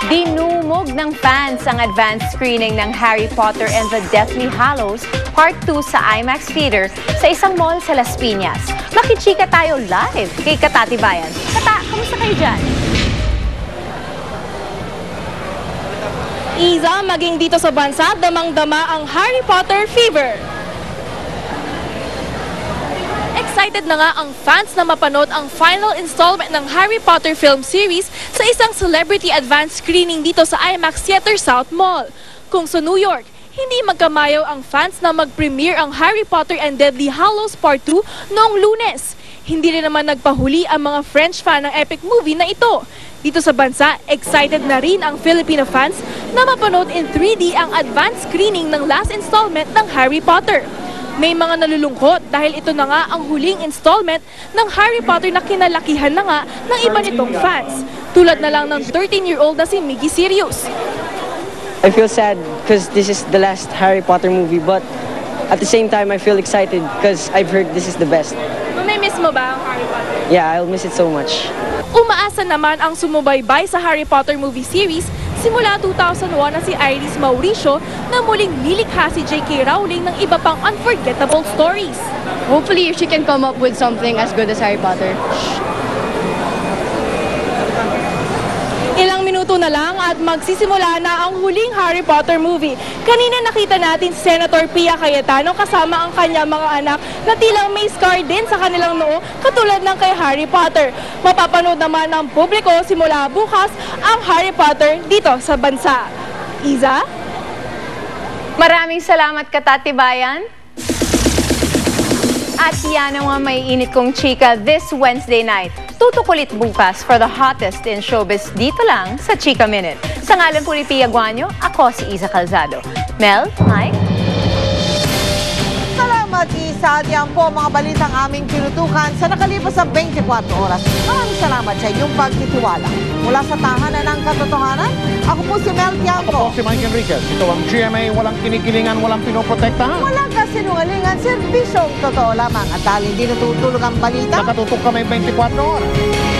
Dinumog ng fans ang advanced screening ng Harry Potter and the Deathly Hallows Part 2 sa IMAX Theater sa isang mall sa Las Piñas. Makichika tayo live kay Katati Bayan. Kata, kamusta kayo dyan? Iza, maging dito sa bansa, damang-dama ang Harry Potter fever. Excited na nga ang fans na mapanood ang final installment ng Harry Potter film series sa isang celebrity advanced screening dito sa IMAX Theater South Mall. Kung sa New York, hindi magkamayaw ang fans na mag-premiere ang Harry Potter and Deathly Hallows Part 2 noong Lunes. Hindi rin naman nagpahuli ang mga French fan ng epic movie na ito. Dito sa bansa, excited na rin ang Filipino fans na mapanood in 3D ang advanced screening ng last installment ng Harry Potter. May mga nalulungkot dahil ito na nga ang huling installment ng Harry Potter na kinalakihan na nga ng iba nitong fans. Tulad na lang ng 13-year-old na si Miggy Sirius. I feel sad because this is the last Harry Potter movie, but at the same time I feel excited because I've heard this is the best. Mamimiss mo ba ang Harry Potter? Yeah, I'll miss it so much. Umaasa naman ang sumubaybay sa Harry Potter movie series simula 2001 na si Iris Mauricio na muling nilikha si J.K. Rowling ng iba pang unforgettable stories. Hopefully she can come up with something as good as Harry Potter. Ilang minuto na lang at magsisimula na ang huling Harry Potter movie. Kanina nakita natin si Senator Pia Cayetano kasama ang kanyang mga anak na tilang may scar din sa kanilang noo katulad ng kay Harry Potter. Mapapanood naman ng publiko simula bukas ang Harry Potter dito sa bansa. Iza? Maraming salamat, Katati Bayan. At yan ang mga may init kong chika this Wednesday night. Tutok ulit bukas for the hottest in showbiz dito lang sa Chika Minute. Sa ngalan po ni Pia Guanyo, ako si Iza Calzado. Mel, Mike? Salamat, Isa. At yan po mga balitang aming pinutukan sa nakalipas sa 24 oras. Maraming salamat sa inyong pagtitiwala. Mula sa tahanan ng katotohanan, ako po si Mel Tiangco. Ako po si Mike Enriquez. Ito ang GMA, walang kinikilingan, walang pinoprotektahan. Walang kasinungalingan, serbisyong totoo lamang at dahil hindi natutulog ang balita. Nakatutok kami 24 oras.